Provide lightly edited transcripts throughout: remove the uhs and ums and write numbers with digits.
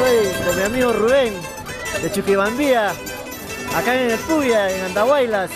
Estoy con mi amigo Rubén de Chuquibambía, acá en el Puya, en Andahuaylas.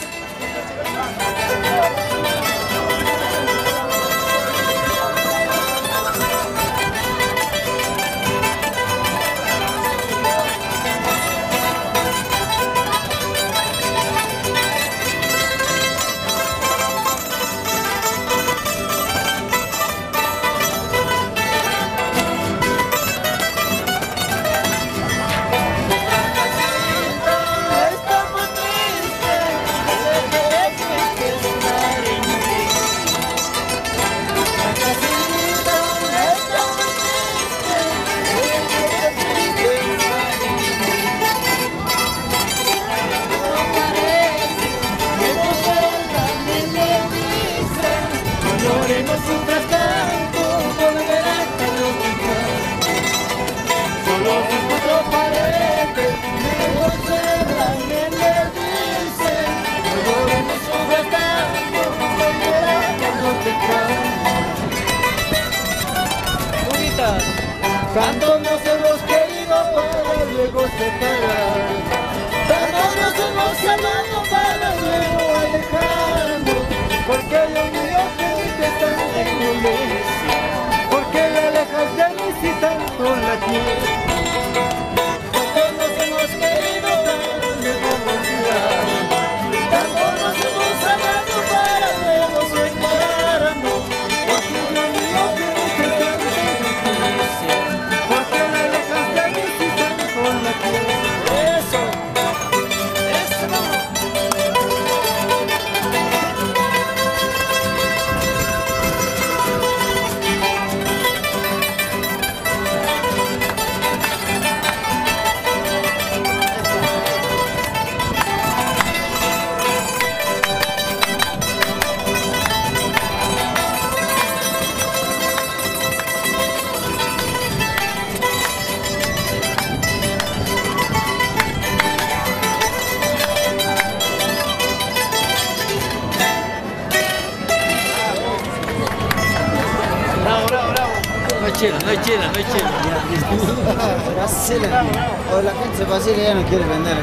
No sufras tanto, volverás a respirar. Solo sus cuatro paredes me observan y me dicen: no sufras tanto, volverás a respirar. Bonitas. Tanto nos hemos querido para luego separar. Tanto nos hemos amado para luego alejarnos. Porque lo mío ¿por qué le alejas de mí si tanto la quieres? Tanto nos hemos querido para luego olvidar. Tanto nos hemos amado para luego separarnos. Porque lo mío que me queda ¿por qué le alejas de mí si tanto la quieres? Eso. No hay chela, no hay chela, no hay chela. O la gente se vacila y ya no quiere vender.